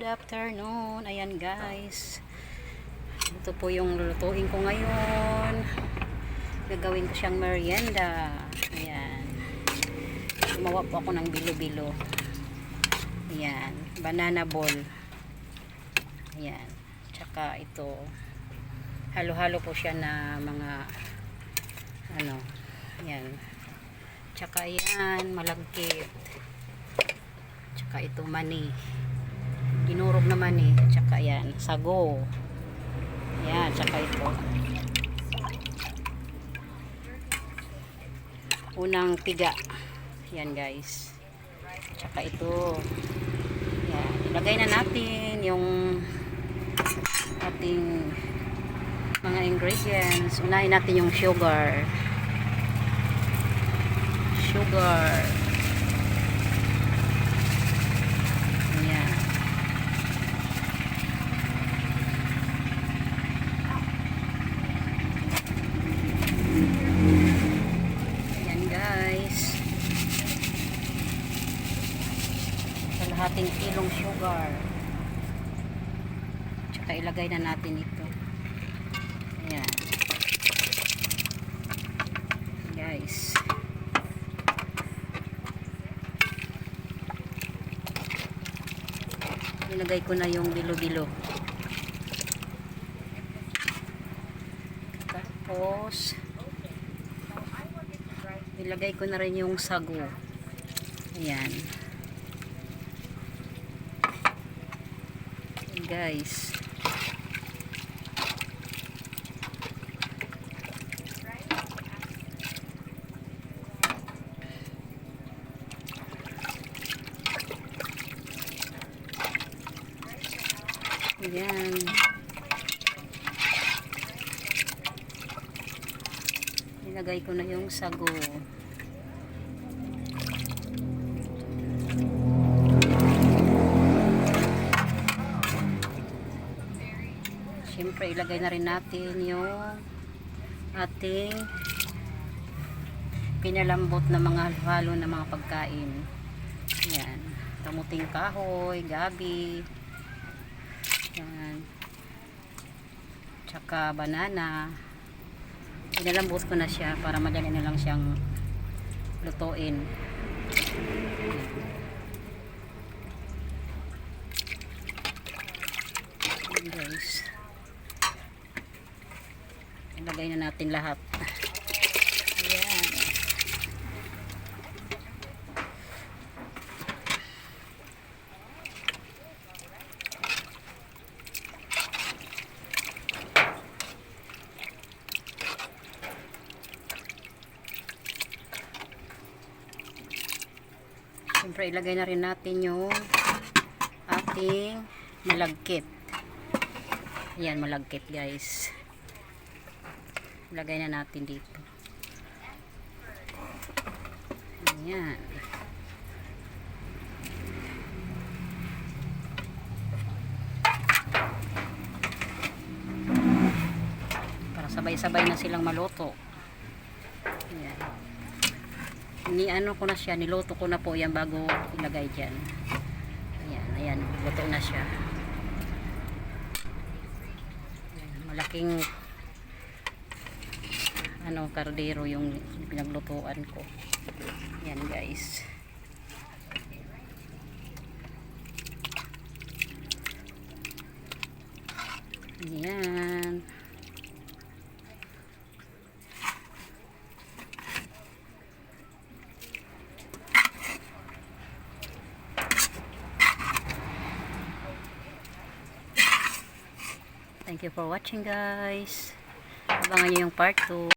afternoon. Ayan guys. Ito po yung lulutuin ko ngayon. Gagawin ko siyang merienda. Ayan. Gumawa po ako ng bilo-bilo. Ayan. Banana ball. Ayan. Tsaka ito. Halo-halo po siya na mga ano. Ayan. Tsaka ayan. Malagkit. Tsaka ito mani. Dinurog na mani. Tsaka ayan. Sago. Ayan. Tsaka ito. Unang tiga. Ayan guys. Tsaka ito. Ayan. Ilagay na natin yung ating mga ingredients. Unahin natin yung sugar. Ayan. Ayan guys. Kalahating kilong sugar. Tsaka ilagay na natin ito. Ayan. Guys. Ilagay ko na yung bilo-bilo. Tapos ilagay ko na rin yung sago. Ayan. Guys. Ayan. Ilagay ko na yung sago. Siyempre, ilagay na rin natin yung ating pinalambot na mga halo na mga pagkain. Ayan. Kamuting kahoy, gabi. Ayan. Tsaka banana. Pinalambot ko na siya para madali na lang siyang lutuin. Ayan guys. Ilagay na natin lahat. Ayan. Siyempre ilagay na rin natin yung ating malagkit. Ayan, malagkit guys. Ilagay na natin dito. Ayan. Para sabay-sabay na silang maluto. Ayan. Ni-ano ko na siya, niluto ko na po yan bago ilagay dyan. Ayan, ayan. Luto na siya. Ayan, malaking kardero yung pinaglutuan ko. Yan guys. Yan. Thank you for watching guys. Abangan nyo yung part 2.